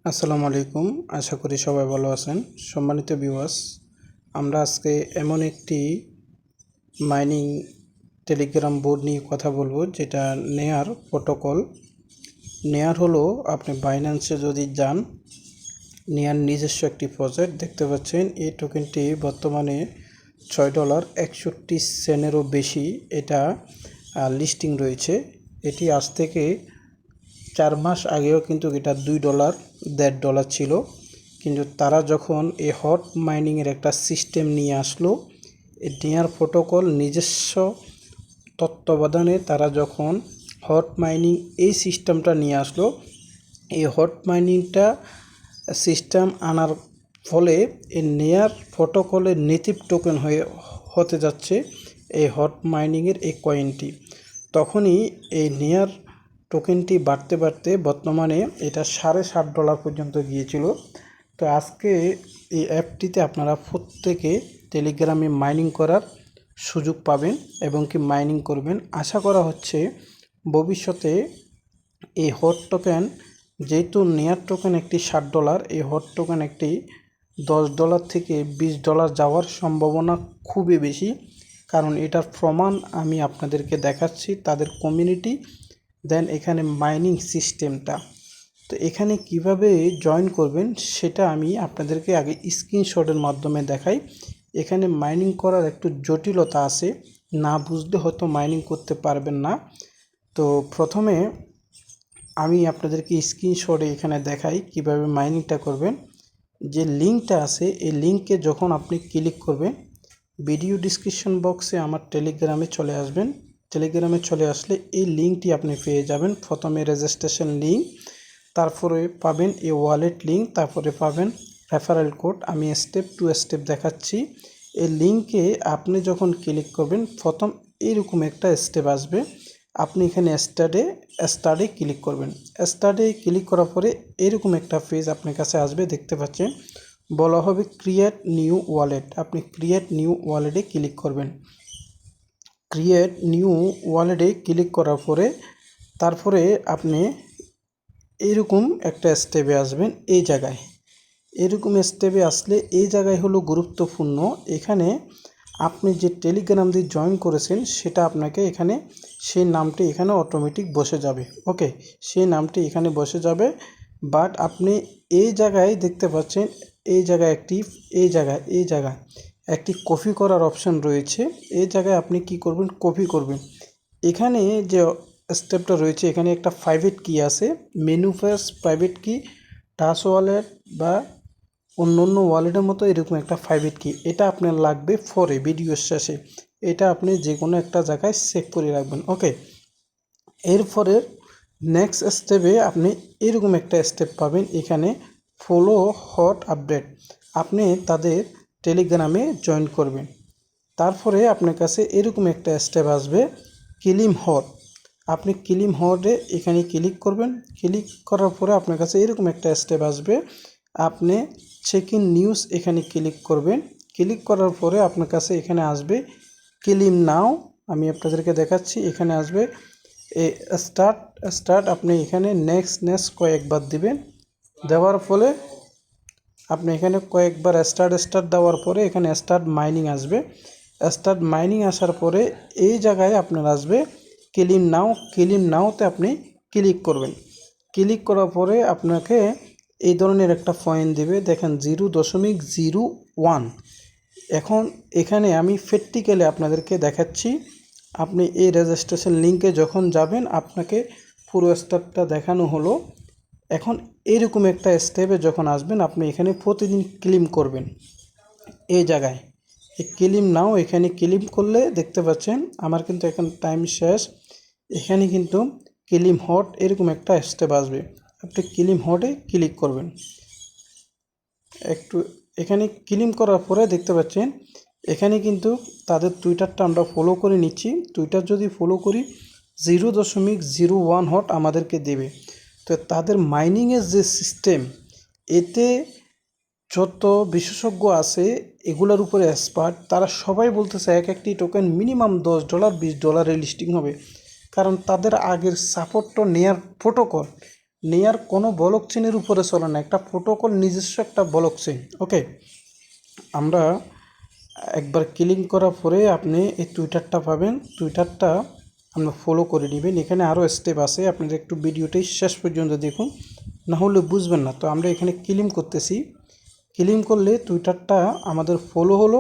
আসসালামু আলাইকুম। আশা করি সবাই ভালো আছেন। সম্মানিত ভিউয়ার্স, আমরা আজকে এমন একটি মাইনিং টেলিগ্রাম বোর্ড নিয়ে কথা বলবো, যেটা নেয়ার প্রোটোকল। নেয়ার হলো, আপনি বাইন্যান্সে যদি যান, নেয়ার নিজস্ব একটি প্রজেক্ট দেখতে পাচ্ছেন। এই টোকেনটি বর্তমানে $6.61 বেশি এটা লিস্টিং রয়েছে। এটি আজ থেকে 4 মাস আগেও কিন্তু এটা $2 $1.50 ছিল। কিন্তু তারা যখন এই হট মাইনিংয়ের একটা সিস্টেম নিয়ে আসলো, এই নেয়ার প্রোটোকল নিজস্ব তত্ত্বাবধানে তারা যখন হট মাইনিং এই সিস্টেমটা নিয়ে আসলো, এই হট মাইনিংটা সিস্টেম আনার ফলে এই নেয়ার প্রোটোকলের নেটিভ টোকেন হতে যাচ্ছে এই হট মাইনিংয়ের এই কয়েনটি। তখনই এই নেয়ার টোকেনটি বাড়তে বাড়তে বর্তমানে এটা $7.5 পর্যন্ত গিয়েছিল। তো আজকে এই অ্যাপটিতে আপনারা প্রত্যেকে টেলিগ্রামে মাইনিং করার সুযোগ পাবেন এবং কি মাইনিং করবেন। আশা করা হচ্ছে ভবিষ্যতে এই হট টোকেন, যেহেতু নেয়ার টোকেন একটি $60, এই হট টোকেন একটি $10 থেকে $20 যাওয়ার সম্ভাবনা খুবই বেশি। কারণ এটার প্রমাণ আমি আপনাদেরকে দেখাচ্ছি, তাদের কমিউনিটি, দেন এখানে মাইনিং সিস্টেমটা। তো এখানে কিভাবে জয়েন করবেন সেটা আমি আপনাদেরকে আগে স্ক্রিনশটের মাধ্যমে দেখাই। এখানে মাইনিং করার একটু জটিলতা আছে, না বুঝলে হয়তো মাইনিং করতে পারবেন না। তো প্রথমে আমি আপনাদেরকে স্ক্রিনশটে এখানে দেখাই কিভাবে মাইনিংটা করবেন। যে লিঙ্কটা আছে, এই লিঙ্কে যখন আপনি ক্লিক করবেন, ভিডিও ডিসক্রিপশন বক্সে আমার টেলিগ্রামে চলে আসবেন। টেলিগ্রামে চলে আসলে এই লিঙ্কটি আপনি পেয়ে যাবেন। প্রথমে রেজিস্ট্রেশন লিঙ্ক, তারপরে পাবেন এই ওয়ালেট লিঙ্ক, তারপরে পাবেন রেফারেল কোড। আমি স্টেপ টু স্টেপ দেখাচ্ছি। এই লিঙ্কে আপনি যখন ক্লিক করবেন, প্রথম এইরকম একটা স্টেপ আসবে। আপনি এখানে স্টার্টে ক্লিক করবেন। স্টার্টে ক্লিক করার পরে এরকম একটা পেজ আপনার কাছে আসবে, দেখতে পাচ্ছেন। বলা হবে ক্রিয়েট নিউ ওয়ালেট। আপনি ক্রিয়েট নিউ ওয়ালেটে ক্লিক করবেন। ক্রিয়েট নিউ ওয়ালেটে ক্লিক করার পরে তারপরে আপনি এইরকম একটা স্টেপে আসবেন। এই জায়গায় এরকম স্টেপে আসলে এই জায়গায় হলো গুরুত্বপূর্ণ। এখানে আপনি যে টেলিগ্রাম দিয়ে জয়েন করেছেন সেটা আপনাকে এখানে সেই নামটি এখানে অটোমেটিক বসে যাবে। ওকে, সেই নামটি এখানে বসে যাবে। বাট আপনি এই জায়গায় দেখতে পাচ্ছেন, এই জায়গায় একটি কপি করার অপশন রয়েছে। এই জায়গায় আপনি কি করবেন, কপি করবেন। এখানে যে স্টেপটা রয়েছে, এখানে একটা প্রাইভেট কি আছে, মেনু ফার্স্ট প্রাইভেট কি, টাচ ওয়ালেট বা অন্য ওয়ালেটের মতো এরকম একটা প্রাইভেট কি, এটা আপনার লাগবে পরে ভিডিওর শেষে। এটা আপনি যে কোনো একটা জায়গায় সেভ করে রাখবেন। ওকে, এরপরে নেক্সট স্টেপে আপনি এরকম একটা স্টেপ পাবেন, এখানে ফলো হট আপডেট। আপনি তাদের টেলিগ্রামে জয়েন করবেন। তারপরে আপনার কাছে এরকম একটা স্টেপ আসবে, ক্লেম হট। আপনি ক্লেম হটে এখানে ক্লিক করবেন। ক্লিক করার পরে আপনার কাছে এরকম একটা স্টেপ আসবে, আপনি চেক ইন নিউজ এখানে ক্লিক করবেন। ক্লিক করার পরে আপনার কাছে এখানে আসবে ক্লেম নাও। আমি আপনাদেরকে দেখাচ্ছি, এখানে আসবে স্টার্ট। আপনি এখানে নেক্সট কয়েকবার দিবেন। দেওয়ার ফলে আপনি এখানে কয়েকবার স্টার্ট দেওয়ার পরে এখানে স্টার্ট মাইনিং আসবে। স্টার্ট মাইনিং আসার পরে এই জায়গায় আপনার আসবে ক্লেম নাওতে আপনি ক্লিক করবেন। ক্লিক করার পরে আপনাকে এই ধরনের একটা পয়েন্ট দেবে, দেখেন 0.01। এখন এখানে আমি প্র্যাকটিক্যালি আপনাদেরকে দেখাচ্ছি। আপনি এই রেজিস্ট্রেশন লিঙ্কে যখন যাবেন, আপনাকে পুরো স্টেপটা দেখানো হলো। এখন এইরকম একটা স্টেপে যখন আসবেন, আপনি এখানে প্রতিদিন ক্লেম করবেন। এই জায়গায় এই ক্লেম নাও এখানে ক্লেম করলে দেখতে পাচ্ছেন আমার কিন্তু এখন টাইম শেষ। এখানে কিন্তু ক্লেম হট এরকম একটা স্টেপ আসবে, আপনি ক্লেম হটে ক্লিক করবেন। একটু এখানে ক্লেম করার পরে দেখতে পাচ্ছেন এখানে কিন্তু তাদের টুইটারটা আমরা ফলো করে নিচ্ছি। টুইটার যদি ফলো করি 0.01 হট আমাদেরকে দেবে। তো তাদের মাইনিংয়ের যে সিস্টেম, এতে যত বিশেষজ্ঞ আছে এগুলোর উপরে এক্সপার্ট, তারা সবাই বলতেছে একটি টোকেন মিনিমাম $10 $20 লিস্টিং হবে। কারণ তাদের আগের সাপোর্টটা নেয়ার প্রোটোকল, নেয়ার কোনো ব্লক চেনের উপরে চলে না, একটা প্রোটোকল নিজস্ব একটা ব্লক চেন। ওকে, আমরা একবার ক্লিক করার পরে আপনি এই টুইটারটা পাবেন, টুইটারটা আপনার ফলো করে নেবেন। এখানে আরও স্টেপ আছে, আপনারা একটু ভিডিওটাই শেষ পর্যন্ত দেখুন, না হলে বুঝবেন না। তো আমরা এখানে ক্লিক করতেছি, ক্লিক করলে টুইটারটা আমাদের ফলো হলো।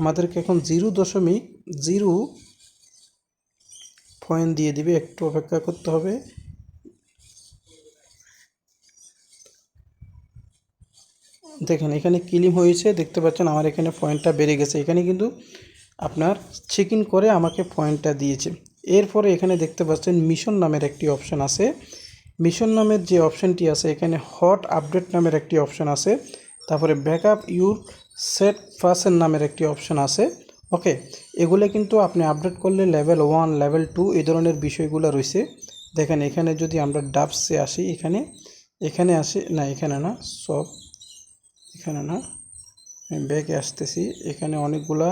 আমাদেরকে এখন 0.0 দিয়ে দিবে, একটু অপেক্ষা করতে হবে। দেখেন এখানে ক্লিক হয়েছে, দেখতে পাচ্ছেন আমার এখানে পয়েন্টটা বেড়ে গেছে। এখানে কিন্তু আপনার চেক ইন করে আমাকে পয়েন্টটা দিয়েছে। এরপরে এখানে দেখতে পাচ্ছেন মিশন নামের একটি অপশান আছে। মিশন নামের যে অপশানটি আছে, এখানে হট আপডেট নামের একটি অপশান আছে, তারপরে ব্যাকআপ ইউর সেট পার্সেন্ট নামের একটি অপশান আছে। ওকে, এগুলো কিন্তু আপনি আপডেট করলে লেভেল 1 লেভেল 2 এই ধরনের বিষয়গুলো রয়েছে। দেখেন এখানে যদি আমরা ডাবসে আসি, এখানে আসি না, এখানে না, এখানে না, আমি ব্যাকে আসতেছি। এখানে অনেকগুলা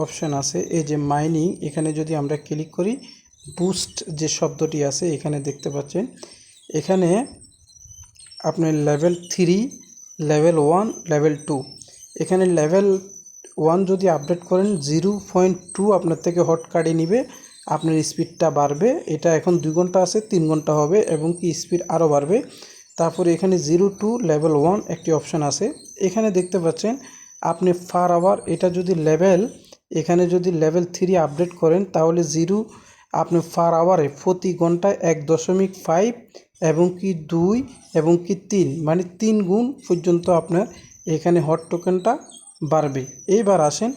অপশান আছে। এই যে মাইনিং, এখানে যদি আমরা ক্লিক করি, বুস্ট যে শব্দটি আছে এখানে দেখতে পাচ্ছেন। এখানে আপনি লেভেল 3 লেভেল 1 লেভেল 2, এখানে লেভেল 1 যদি আপডেট করেন 0.2 আপনার থেকে হট কাটিয়ে নিবে, আপনার স্পিডটা বাড়বে। এটা এখন 2 ঘন্টা আছে, 3 ঘন্টা হবে এবং কি স্পিড আরও বাড়বে। তারপরে এখানে 0 টু লেভেল 1 একটি অপশান আছে। এখানে দেখতে পাচ্ছেন আপনি পার আওয়ার, এটা যদি এখানে যদি লেভেল 3 আপডেট করেন তাহলে 0 আপনি পার আওয়ারে প্রতি ঘন্টায় 1.5 এবং কি 2 এবং কি 3, মানে 3 গুণ পর্যন্ত আপনার এখানে হট টোকেনটা বাড়বে। এইবার আসেন,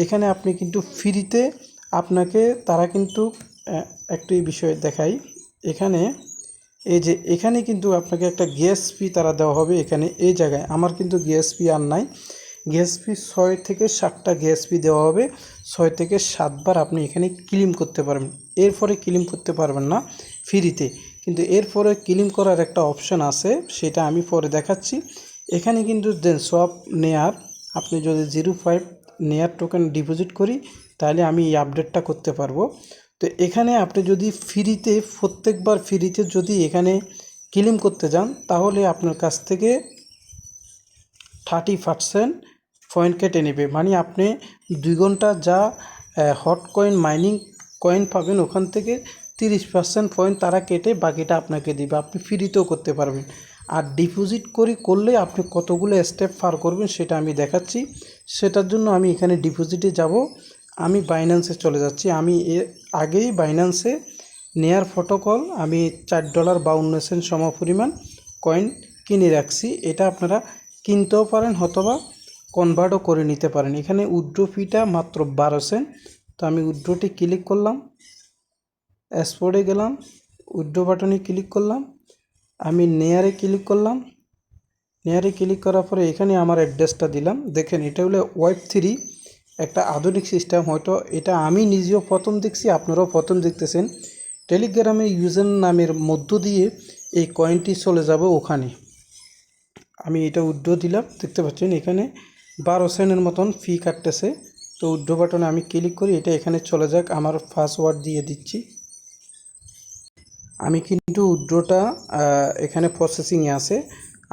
এখানে আপনি কিন্তু ফ্রিতে আপনাকে তারা কিন্তু একটি বিষয় দেখাই। এখানে এই যে এখানে কিন্তু আপনাকে একটা গ্যাস ফি তারা দেওয়া হবে। এখানে এই জায়গায় আমার কিন্তু গ্যাস ফি আর নাই, গ্যাস ফি 6 থেকে 7টা গ্যাস ফি দেওয়া হবে। 6 থেকে 7বার আপনি এখানে ক্লেম করতে পারবেন, এরপরে ক্লেম করতে পারবেন না ফ্রিতে। কিন্তু এরপরে ক্লেম করার একটা অপশান আছে, সেটা আমি পরে দেখাচ্ছি। এখানে কিন্তু দেন সব নেয়ার, আপনি যদি 0.5 নেয়ার টোকেন ডিপোজিট করি তাহলে আমি এই আপডেটটা করতে পারবো। তো এখানে আপনি যদি ফ্রিতে, প্রত্যেকবার ফ্রিতে যদি এখানে ক্লেম করতে যান তাহলে আপনার কাছ থেকে 30% পয়েন্ট কেটে নেবে। মানে আপনি 2 ঘন্টা যা হট কয়েন মাইনিং কয়েন পাবেন, ওখান থেকে 30% পয়েন্ট তারা কেটে বাকিটা আপনাকে দিবে, আপনি ফ্রিতেও করতে পারবেন। আর ডিপোজিট করলে আপনি কতগুলো স্টেপ পার করবেন সেটা আমি দেখাচ্ছি। সেটার জন্য আমি এখানে ডিপোজিটে যাব, আমি বাইন্যান্সে চলে যাচ্ছি। আমি এর আগেই বাইন্যান্সে নেয়ার প্রোটোকল আমি $4.52 সমপরিমাণ কয়েন কিনে রাখছি। এটা আপনারা কিনতেও পারেন অথবা কনভার্টও করে নিতে পারেন। এখানে উইথড্র ফিটা মাত্র 12 সেন্ট। তো আমি উইথড্রতে ক্লিক করলাম, এক্সপোর্টে গেলাম, উইথড্র বাটনে ক্লিক করলাম, আমি নেয়ারে ক্লিক করলাম। নেয়ারে ক্লিক করার পরে এখানে আমার অ্যাড্রেসটা দিলাম। দেখেন এটা হলো Web3 একটা আধুনিক সিস্টেম। হয়তো এটা আমি নিজেও প্রথম দেখছি, আপনারাও প্রথম দেখতেছেন। টেলিগ্রামের ইউজার নামের মধ্য দিয়ে এই কয়েনটি চলে যাবে ওখানে। আমি এটা উইথড্র দিলাম, দেখতে পাচ্ছেন এখানে 12 সেন্টের মতন ফি কাটতেছে। তো উইথড্র বাটনে আমি ক্লিক করি, এটা এখানে চলে যাক। আমার পাসওয়ার্ড দিয়ে দিচ্ছি। আমি কিন্তু উইথড্রটা এখানে প্রসেসিংয়ে আছে।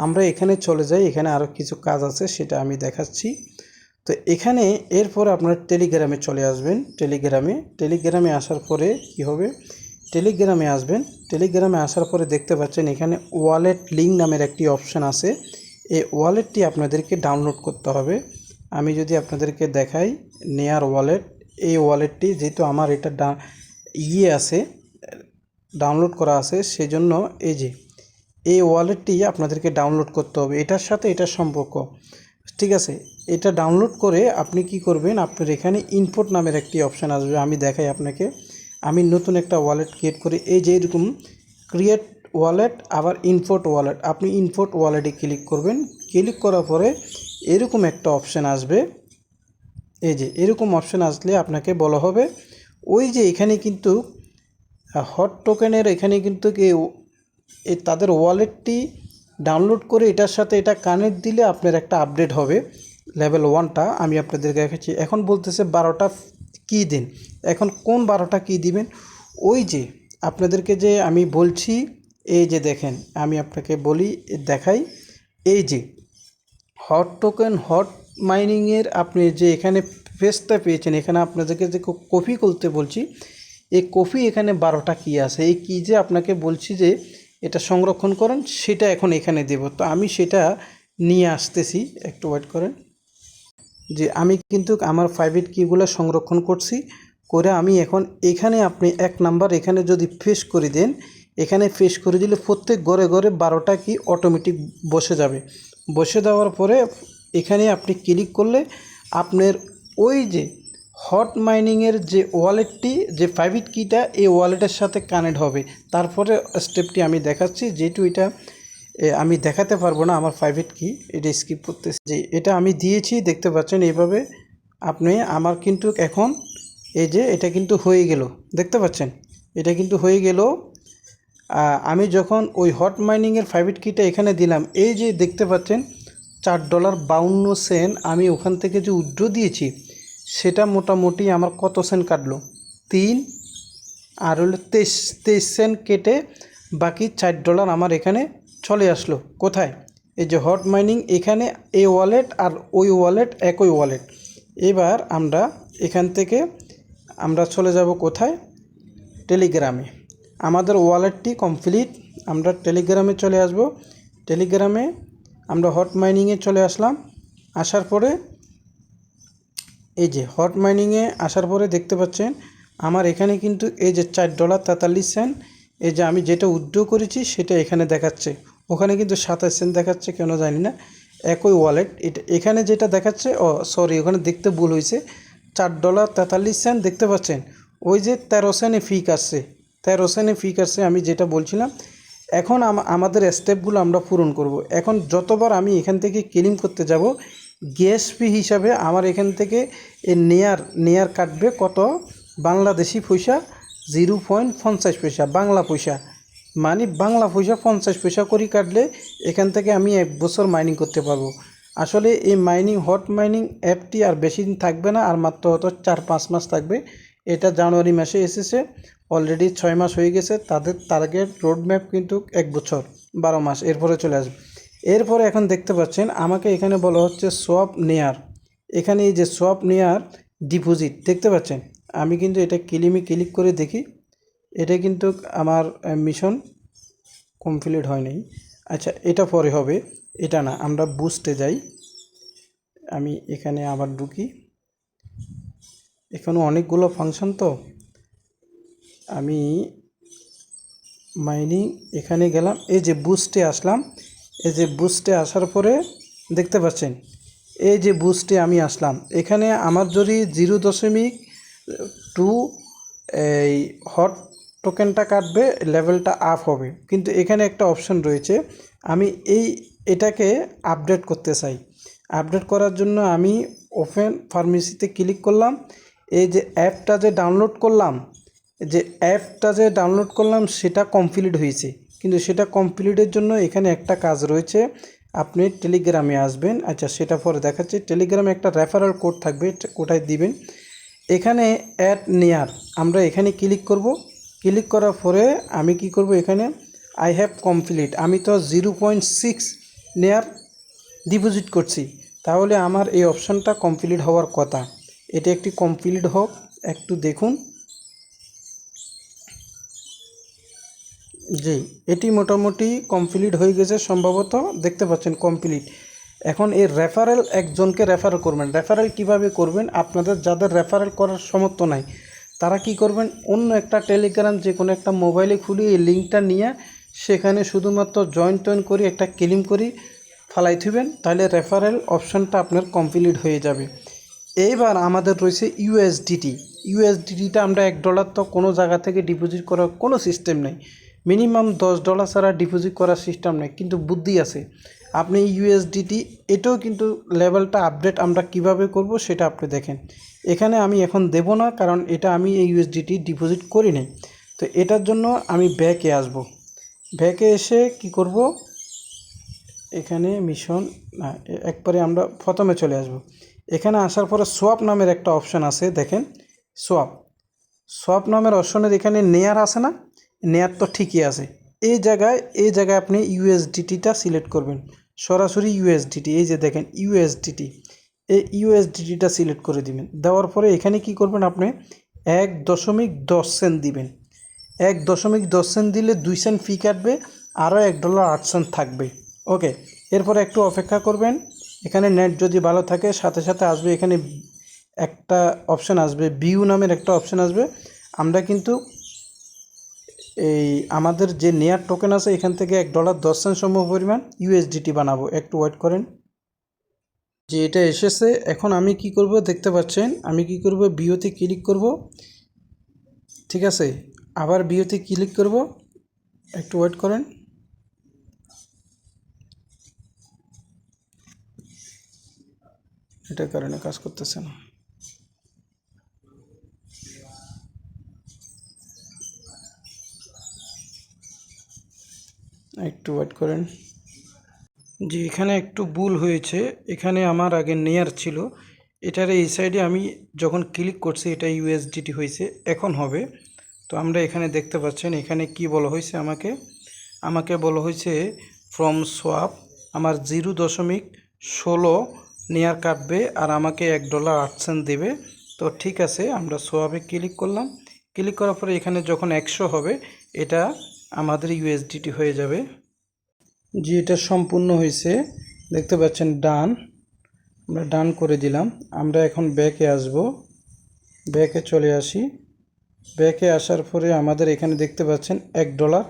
আমরা এখানে চলে যাই, এখানে আরও কিছু কাজ আছে সেটা আমি দেখাচ্ছি। তো এখানে এরপর আপনার টেলিগ্রামে চলে আসবেন। টেলিগ্রামে আসার পরে কি হবে, টেলিগ্রামে আসবেন। টেলিগ্রামে আসার পরে দেখতে পাচ্ছেন এখানে ওয়ালেট লিঙ্ক নামের একটি অপশান আছে। এই ওয়ালেটটি আপনাদেরকে ডাউনলোড করতে হবে। আমি যদি আপনাদেরকে দেখাই নেয়ার ওয়ালেট, এই ওয়ালেটটি যেহেতু আমার এটা আছে, ডাউনলোড করা আছে, সেজন্য এই ওয়ালেটটি আপনাদেরকে ডাউনলোড করতে হবে। এটার সাথে এটার সম্পর্ক, ঠিক আছে। এটা ডাউনলোড করে আপনি কি করবেন, আপনার এখানে ইনপুট নামের একটি অপশান আসবে। আমি দেখাই আপনাকে। আমি নতুন একটা ওয়ালেট ক্রিয়েট করি। এই যে এরকম ক্রিয়েট ওয়ালেট, আবার ইনপুট ওয়ালেট, আপনি ইনপুট ওয়ালেটে ক্লিক করবেন। ক্লিক করার পরে এরকম একটা অপশান আসবে। এই যে এরকম অপশান আসলে আপনাকে বলা হবে ওই যে এখানে কিন্তু হট টোকেনের এখানে কিন্তু তাদের ওয়ালেটটি ডাউনলোড করে এটার সাথে এটা কানেক্ট দিলে আপনার একটা আপডেট হবে লেভেল 1টা। আমি আপনাদেরকে দেখাচ্ছি। এখন বলতেছে 12টা কি দিন, এখন কোন 12টা কি দিবেন, ওই যে আপনাদেরকে যে আমি বলছি এই যে দেখেন, আমি আপনাকে বলি, দেখাই, এই যে হট টোকেন, হট মাইনিংয়ের আপনি যে এখানে পেজটা পেয়েছেন, এখানে আপনাদেরকে যে কপি করতে বলছি, এই কপি এখানে 12টা কী আছে, এই কী যে আপনাকে বলছি যে এটা সংরক্ষণ করেন, সেটা এখন এখানে দেব। তো আমি সেটা নিয়ে আসতেছি, একটু ওয়েট করেন। যে আমি কিন্তু আমার প্রাইভেট কিগুলো সংরক্ষণ করছি, করে আমি এখন এখানে আপনি 1 নাম্বার এখানে যদি ফেস করে দেন, এখানে ফেস করে দিলে প্রত্যেক ঘরে ঘরে 12টা কি অটোমেটিক বসে যাবে। বসে দেওয়ার পরে এখানে আপনি ক্লিক করলে আপনার ওই যে হট মাইনিংয়ের যে ওয়ালেটটি, যে প্রাইভেট কিটা, এই ওয়ালেটের সাথে কানেক্ট হবে। তারপরে স্টেপটি আমি দেখাচ্ছি, যেহেতু এটা আমি দেখাতে পারবো না আমার প্রাইভেট কি, এটা স্কিপ করতেছি। যে এটা আমি দিয়েছি, দেখতে পাচ্ছেন এইভাবে আপনি আমার কিন্তু এখন এই যে এটা কিন্তু হয়ে গেল, দেখতে পাচ্ছেন এটা কিন্তু হয়ে গেল। আমি যখন ওই হট মাইনিংয়ের প্রাইভেট কিটা এখানে দিলাম, এই যে দেখতে পাচ্ছেন $4.52 আমি ওখান থেকে যে উইথড্র দিয়েছি, সেটা মোটামুটি আমার কত সেন্ট কাটলো, 3 আর হলো 23 সেন্ট কেটে বাকি $4 আমার এখানে চলে আসলো। কোথায়? এই যে হট মাইনিং, এখানে এই ওয়ালেট আর ওই ওয়ালেট একই ওয়ালেট। এবার আমরা এখান থেকে আমরা চলে যাব কোথায়? টেলিগ্রামে। আমাদের ওয়ালেটটি কমপ্লিট, আমরা টেলিগ্রামে চলে আসব। টেলিগ্রামে আমরা হট মাইনিংয়ে চলে আসলাম। আসার পরে এই যে হট মাইনিংয়ে আসার পরে দেখতে পাচ্ছেন আমার এখানে কিন্তু এই যে $4.43, এই যে আমি যেটা উইথড্র করেছি সেটা এখানে দেখাচ্ছে, ওখানে কিন্তু 27 সেন্ট দেখাচ্ছে, কেন জানি না। একই ওয়ালেট, এটা এখানে যেটা দেখাচ্ছে, সরি, ওখানে দেখতে ভুল হয়েছে, $4.43 দেখতে পাচ্ছেন। ওই যে 13 সেন্টে ফি কাটছে, 13 সেন্টে ফি কাটছে, আমি যেটা বলছিলাম। এখন আমাদের স্টেপগুলো আমরা পূরণ করব। এখন যতবার আমি এখান থেকে ক্লেম করতে যাব, গ্যাস ফি হিসাবে আমার এখান থেকে নেয়ার কাটবে কত? বাংলাদেশি পয়সা 0.50 বাংলা পয়সা, মানে বাংলা পয়সা 50 পয়সা করে কাটলে এখান থেকে আমি 1 বছর মাইনিং করতে পারবো। আসলে এই হট মাইনিং অ্যাপটি আর বেশি দিন থাকবে না, আর মাত্র হয়তো 4-5 মাস থাকবে। এটা জানুয়ারি মাসে এসেছে, অলরেডি 6 মাস হয়ে গেছে। তাদের টার্গেট রোডম্যাপ কিন্তু 1 বছর 12 মাস, এরপরে চলে আসবে। এরপরে এখন দেখতে পাচ্ছেন আমাকে এখানে বলা হচ্ছে সোয়াপ নেয়ার, এখানে এই যে সোয়াপ নেয়ার ডিপোজিট দেখতে পাচ্ছেন। আমি কিন্তু এটা ক্লিক করে দেখি, এটা কিন্তু আমার মিশন কমপ্লিট হয় নাই। আচ্ছা, এটা পরে হবে, এটা না, আমরা বুস্টে যাই। আমি এখানে আবার ঢুকি, এখানে অনেকগুলো ফাংশন, তো আমি মাইনিং এখানে গেলাম, এই যে বুস্টে আসলাম। এই যে বুস্টে আসার পরে দেখতে পাচ্ছেন, এই যে বুস্টে আমি আসলাম, এখানে আমার যদি 0.2 এই হট টোকেনটা কাটবে, লেভেলটা আপ হবে। কিন্তু এখানে একটা অপশন রয়েছে, আমি এটাকে আপডেট করতে চাই। আপডেট করার জন্য আমি ওপেন ফার্মেসিতে ক্লিক করলাম। এই যে অ্যাপটা যে ডাউনলোড করলাম সেটা কমপ্লিট হয়েছে, কিন্তু সেটা কমপ্লিটের জন্য এখানে একটা কাজ রয়েছে, আপনি টেলিগ্রামে আসবেন। আচ্ছা, সেটা পরে দেখাচ্ছি। টেলিগ্রামে একটা রেফারেল কোড থাকবে, কোথায় দিবেন? এখানে অ্যাড নেয়ার, আমরা এখানে ক্লিক করব। ক্লিক করার পরে আমি কি করব, এখানে আই হ্যাভ কমপ্লিট, আমি তো 0.6 নেয়ার ডিপোজিট করছি, তাহলে আমার এই অপশানটা কমপ্লিট হওয়ার কথা। এটা একটি কমপ্লিট হোক, একটু দেখুন। জি, এটি মোটামুটি কমপ্লিট হয়ে গেছে সম্ভবত, দেখতে পাচ্ছেন কমপ্লিট। এখন এর রেফারেল, একজনকে রেফার করবেন। রেফারেল কিভাবে করবেন? আপনাদের যাদের রেফারেল করার সামর্থ্য নাই, তারা কি করবেন, অন্য একটা টেলিগ্রাম যে কোনো একটা মোবাইলে খুলে এই লিঙ্কটা নিয়ে সেখানে শুধুমাত্র জয়েন করে একটা ক্লেম করে ফালাই থুবেন, তাহলে রেফারেল অপশানটা আপনার কমপ্লিট হয়ে যাবে। এইবার আমাদের রয়েছে ইউএসডিটিটা আমরা $1 তো কোনো জায়গা থেকে ডিপোজিট করার কোনো সিস্টেম নেই, মিনিমাম $10 ছাড়া ডিপোজিট করার সিস্টেম নেই, কিন্তু বুদ্ধি আছে। আপনি ইউএসডিটি, এটাও কিন্তু লেভেলটা আপডেট আমরা কিভাবে করব সেটা আপনি দেখেন। এখানে আমি এখন দেব না, কারণ এটা আমি এই ইউএসডিটি ডিপোজিট করি নাই। তো এটার জন্য আমি ব্যাকে আসব। ব্যাকে এসে কি করব, এখানে মিশন না, একবারে আমরা প্রথমে চলে আসব। এখানে আসার পরে সোয়াপ নামের একটা অপশান আছে, দেখেন সোয়াপ নামের অপশনের এখানে নেয়ার আছে না, নেয়ার তো ঠিকই আছে, এই জায়গায় আপনি ইউএসডিটিটা সিলেক্ট করবেন, সরাসরি ইউএসডিটি। এই যে দেখেন ইউএসডিটি, এই ইউএসডিটিটা সিলেক্ট করে দিবেন। দেওয়ার পরে এখানে কি করবেন, আপনি 1.10 সেন্ট দিবেন। 1.10 সেন্ট দিলে 2 সেন্ট ফি কাটবে, আরও $1.08 থাকবে। ওকে, এরপরে একটু অপেক্ষা করবেন। এখানে নেট যদি ভালো থাকে সাথে সাথে আসবে, এখানে একটা অপশান আসবে, ভিউ নামের একটা অপশান আসবে। আমরা কিন্তু এই আমাদের যে নেয়ার টোকেন আছে এখান থেকে $1.10 সম পরিমাণ ইউএসডিটি বানাবো। একটু ওয়েট করেন। যে এটা এসেছে, এখন আমি কি করব দেখতে পাচ্ছেন, আমি কি করব, ভিউতে ক্লিক করব। ঠিক আছে, আবার ভিউতে ক্লিক করব, একটু ওয়েট করেন। এটার কারণে কাজ করতেছে না। একটু ওয়েট করেন। যে এখানে একটু ভুল হয়েছে, এখানে আমার আগে নেয়ার ছিল, এটার এই সাইডে আমি যখন ক্লিক করছি এটা ইউএসডিটি হয়েছে, এখন হবে। তো আমরা এখানে দেখতে পাচ্ছেন, এখানে কি বলা হয়েছে, আমাকে বলা হয়েছে ফ্রম সোয়াপ আমার 0.16 নেয়ার কাটবে আর আমাকে $1.08 দেবে। তো ঠিক আছে, আমরা সোয়াপে ক্লিক করলাম। ক্লিক করার পরে এখানে যখন 100 হবে এটা আমাদের ইউএসডিটি হয়ে যাবে। যে এটা সম্পূর্ণ হয়েছে, দেখতে পাচ্ছেন ডান, আমরা ডান করে দিলাম। আমরা এখন ব্যাকে আসব, ব্যাকে চলে আসি। ব্যাকে আসার পরে আমাদের এখানে দেখতে পাচ্ছেন $1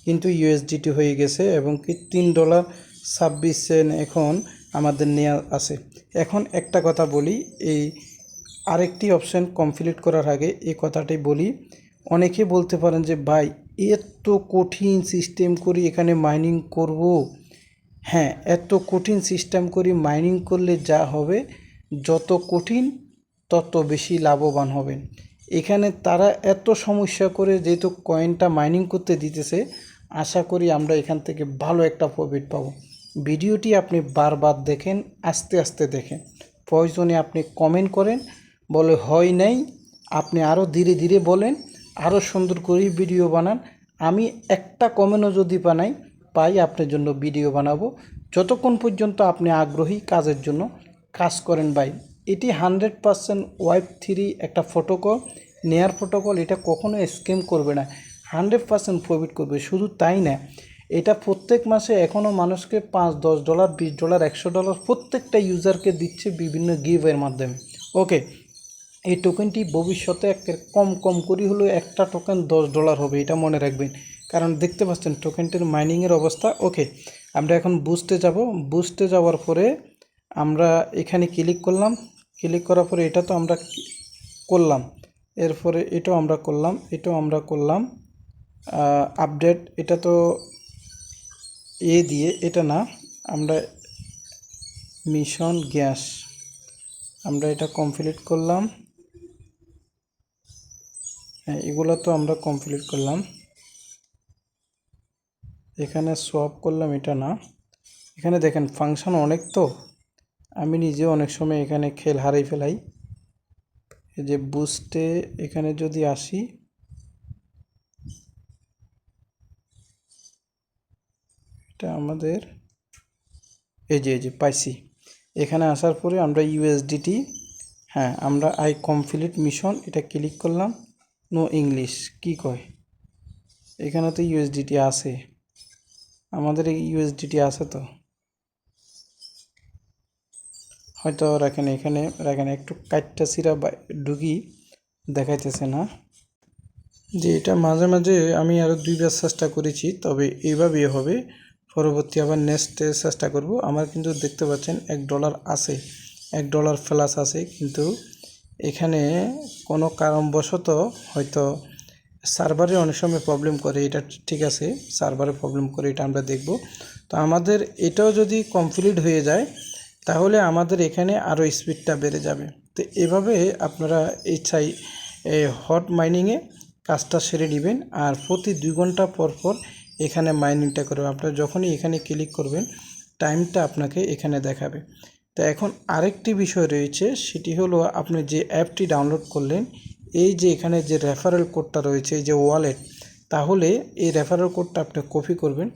কিন্তু ইউএসডিটি হয়ে গেছে এবং কি $3.26 এখন আমাদের নেওয়া আছে। এখন একটা কথা বলি, এই আরেকটি অপশান কমপ্লিট করার আগে এই কথাটাই বলি। অনেকে বলতে পারেন যে ভাই এত কঠিন সিস্টেম করি এখানে মাইনিং করব। হ্যাঁ, এত কঠিন সিস্টেম করি মাইনিং করলে যা হবে, যত কঠিন তত বেশি লাভবান হবেন। এখানে তারা এত সমস্যা করে যেহেতু কয়েনটা মাইনিং করতে দিতেছে, আশা করি আমরা এখান থেকে ভালো একটা প্রফিট পাবো। ভিডিওটি আপনি বারবার দেখেন, আস্তে আস্তে দেখেন, প্রয়োজনে আপনি কমেন্ট করেন, বলে হয় নাই আপনি আরও ধীরে ধীরে বলেন, আরও সুন্দর করে ভিডিও বানান। আমি একটা কমেন্টও যদি পাই আপনার জন্য ভিডিও বানাবো, যতক্ষণ পর্যন্ত আপনি আগ্রহী কাজের জন্য কাজ করেন ভাই। এটি 100% Web3 একটা প্রোটোকল, নেয়ার প্রোটোকল, এটা কখনো স্ক্যাম করবে না, 100% প্রফিট করবে। শুধু তাই না, এটা প্রত্যেক মাসে এখনও মানুষকে $5, $10, $20, $100 প্রত্যেকটা ইউজারকে দিচ্ছে বিভিন্ন গিভের মাধ্যমে। ওকে, এই টোকেনটি ভবিষ্যতে কম করে হলেও একটা টোকেন $10 হবে, এটা মনে রাখবেন। কারণ দেখতে পাচ্ছেন টোকেনটির মাইনিংয়ের অবস্থা। ওকে, আমরা এখন বুস্টে যাব। বুস্টে যাওয়ার পরে আমরা এখানে ক্লিক করলাম। ক্লিক করার পরে এটা তো আমরা করলাম, এরপরে এটাও আমরা করলাম আপডেট। এটা তো দিয়ে এটা না, আমরা মিশন গ্যাস আমরা এটা কমপ্লিট করলাম। হ্যাঁ, এগুলো তো আমরা কমপ্লিট করলাম। এখানে সোয়াপ করলাম, এটা না। এখানে দেখেন ফাংশন অনেক, তো আমি নিজে অনেক সময় এখানে খেল হারিয়ে ফেলাই। এই যে বুস্টে এখানে যদি আসি, এটা আমাদের এই যে পাইছি। এখানে আসার পরে আমরা ইউএসডিটি, হ্যাঁ আমরা আই কমপ্লিট মিশন এটা ক্লিক করলাম। নো ইংলিশ কি কয়, এখানে তো ইউএসডিটি আছে, আমাদের এই ইউএসডিটি আছে তো, হয়তো রাখেন, এখানে রাখেন, একটু কাটটা সিরা ঢুকি, দেখাইতেছে না। যে এটা মাঝে মাঝে আমি আরও 2বার চেষ্টা করেছি, তবে এইভাবেই হবে। পরবর্তী আবার নেক্সটে চেষ্টা করব। আমার কিন্তু দেখতে পাচ্ছেন $1 আছে, $1 প্লাস আছে, কিন্তু এখানে কোনো কারণবশত হয়তো সার্ভারে অনেক সময় প্রবলেম করে, এটা ঠিক আছে, সার্ভারে প্রবলেম করে, এটা আমরা দেখব। তো আমাদের এটাও যদি কমপ্লিট হয়ে যায় তাহলে আমাদের এখানে আরও স্পিডটা বেড়ে যাবে। তো এভাবে আপনারা হট মাইনিংয়ে কাজটা সেরে নেবেন। আর প্রতি 2 ঘন্টা পর পর এখানে মাইনিংটা করবেন। আপনারা যখনই এখানে ক্লিক করবেন টাইমটা আপনাকে এখানে দেখাবে। তো এখন আরেকটি বিষয় রয়েছে, সেটি হলো আপনি যে অ্যাপটি ডাউনলোড করলেন, এই যে এখানে যে রেফারেল কোডটা রয়েছে, এই যে ওয়ালেট, তাহলে এই রেফারেল কোডটা আপনি কপি করবেন।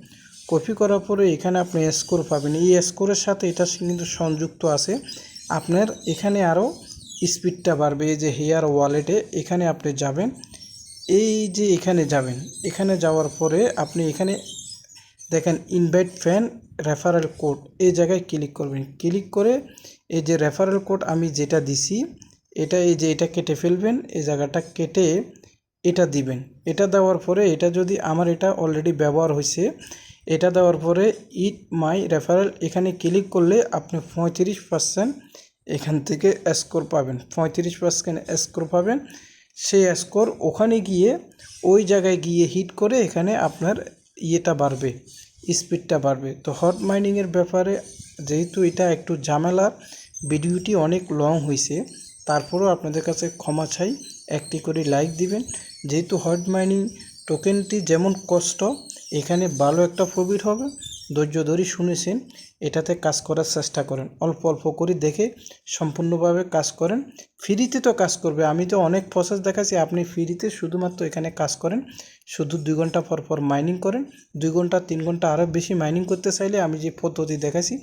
কপি করার পরে এখানে আপনি স্কোর পাবেন। এই স্কোরের সাথে এটা কিন্তু সংযুক্ত আছে। আপনার এখানে আরও স্পিডটা বাড়বে। এই যে হেয়ার ওয়ালেটে এখানে আপনি যাবেন, এই যে এখানে যাবেন, এখানে যাওয়ার পরে আপনি এখানে দেখেন ইনভাইট ফ্রেন্ড রেফারেল কোড, এই জায়গায় ক্লিক করবেন। ক্লিক করে এই যে রেফারেল কোড আমি যেটা দিছি এটা, এই যে এটা কেটে ফেলবেন, এই জায়গাটা কেটে এটা দিবেন। এটা দেওয়ার পরে এটা যদি আমার এটা অলরেডি ব্যবহার হয়েছে, এটা দেওয়ার পরে ইট মাই রেফারেল এখানে ক্লিক করলে আপনি 35% এখান থেকে স্কোর পাবেন। 35% স্কোর পাবেন। সেই স্কোর ওখানে গিয়ে ওই জায়গায় গিয়ে হিট করে এখানে আপনার ইয়েটা বাড়বে, স্পিডটা বাড়বে। তো হট মাইনিংয়ের ব্যাপারে যেহেতু এটা একটু ঝামেলার, ভিডিওটি অনেক লং হয়েছে, তারপরেও আপনাদের কাছে ক্ষমা চাই, একটি করে লাইক দিবেন। যেহেতু হট মাইনিং টোকেনটি যেমন কষ্ট, এখানে ভালো একটা প্রফিট হবে। ধৈর্য ধরে শুনেছেন, এটাতে কাজ করার চেষ্টা করেন, অল্প অল্প করে দেখে সম্পূর্ণভাবে কাজ করেন। ফ্রিতে তো কাজ করবে, আমি তো অনেক প্রসেস দেখাচ্ছি, আপনি ফ্রিতে শুধুমাত্র এখানে কাজ করেন। শুধু 2 ঘন্টা পর পর মাইনিং করেন। 2 ঘন্টা 3 ঘন্টা আরও বেশি মাইনিং করতে চাইলে আমি যে পদ্ধতি দেখাচ্ছি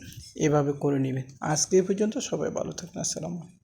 এভাবে করে নেবেন। আজকে এই পর্যন্ত, সবাই ভালো থাকবেন। আসসালামু আলাইকুম।